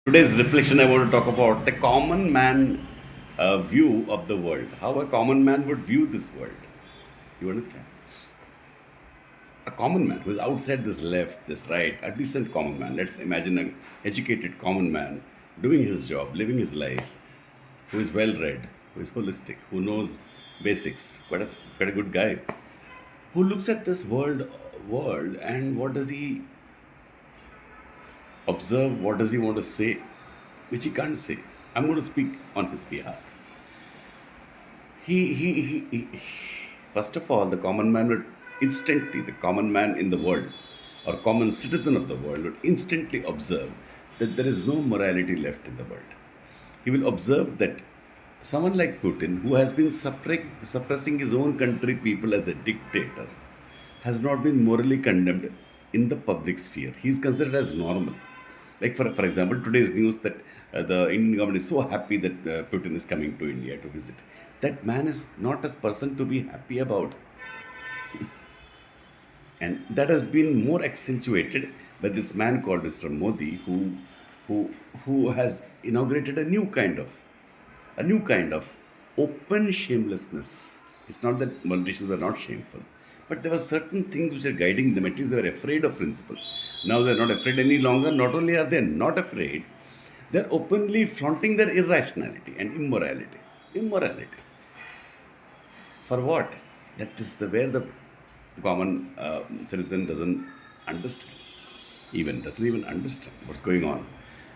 Today's reflection, I want to talk about the common man view of the world. How a common man would view this world. You understand? A common man who is outside this left, this right, a decent common man. Let's imagine an educated common man doing his job, living his life, who is well read, who is holistic, who knows basics, quite a good guy, who looks at this world and what does he observe, what does he want to say, which he can't say. I'm going to speak on his behalf. He first of all, the common man would instantly, the common man in the world or common citizen of the world would instantly observe that there is no morality left in the world. He will observe that someone like Putin, who has been suppressing his own country people as a dictator, has not been morally condemned in the public sphere. He is considered as normal. Like, for example, today's news that the Indian government is so happy that Putin is coming to India to visit. That man is not a person to be happy about. And that has been more accentuated by this man called Mr. Modi, who, who has inaugurated a new kind of open shamelessness. It's not that politicians are not shameful, but there were certain things which are guiding them. At least they were afraid of principles. Now they're not afraid any longer. Not only are they not afraid, they're openly flaunting their irrationality and immorality. Immorality. For what? That is where the common citizen doesn't even understand what's going on.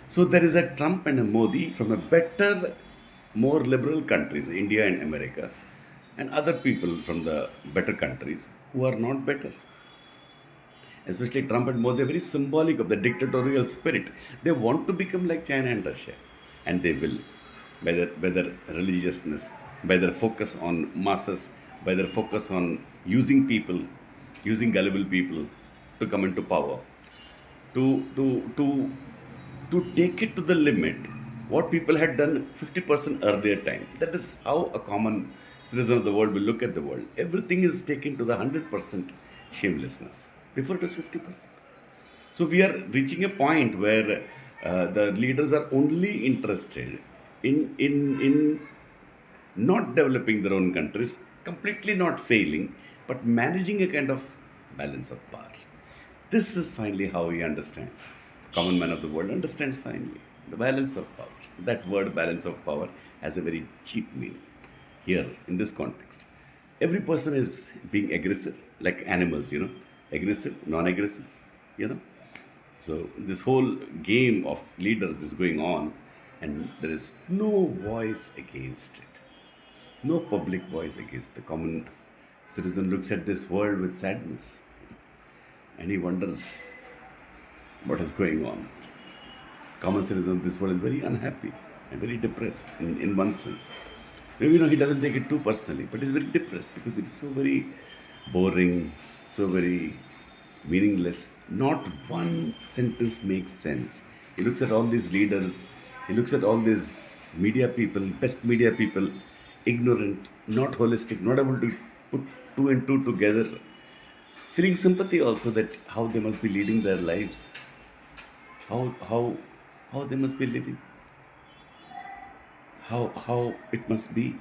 So there is a Trump and a Modi from a better, more liberal countries, India and America, and other people from the better countries who are not better. Especially Trump and Modi are very symbolic of the dictatorial spirit. They want to become like China and Russia, and they will, by their religiousness, by their focus on masses, by their focus on using people, using gullible people to come into power, to to to to take it to the limit what people had done 50% earlier time. That is how a common citizen of the world will look at the world. Everything is taken to the 100% shamelessness. Before it was 50%. So we are reaching a point where the leaders are only interested in not developing their own countries, completely not failing, but managing a kind of balance of power. This is finally how he understands. The common man of the world understands finally the balance of power. That word balance of power has a very cheap meaning here in this context. Every person is being aggressive, like animals, aggressive, non aggressive, you know. So this whole game of leaders is going on, and there is no voice against it. No public voice against. The common citizen looks at this world with sadness, and he wonders what is going on. Common citizen of this world is very unhappy and very depressed in one sense. Maybe he doesn't take it too personally, but he's very depressed because it's so very boring, so very meaningless. Not one sentence makes sense. He looks at all these leaders, he looks at all these media people, best media people, ignorant, not holistic, not able to put two and two together, feeling sympathy also that how they must be leading their lives, how how how they must be living, how it must be,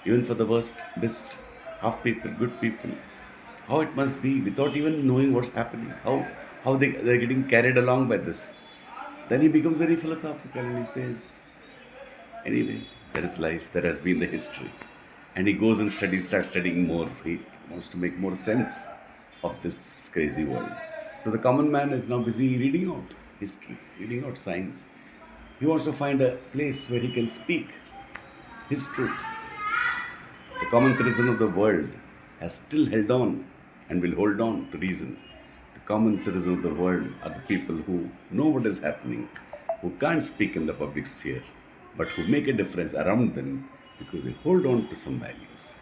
even for the worst, best, half people, good people, how it must be without even knowing what's happening, how they're getting carried along by this. Then he becomes very philosophical and he says, anyway, that is life, that has been the history. And he goes and starts studying more. He wants to make more sense of this crazy world. So the common man is now busy reading out history, reading out science. He wants to find a place where he can speak his truth. The common citizen of the world has still held on and will hold on to reason. The common citizen of the world are the people who know what is happening, who can't speak in the public sphere, but who make a difference around them because they hold on to some values.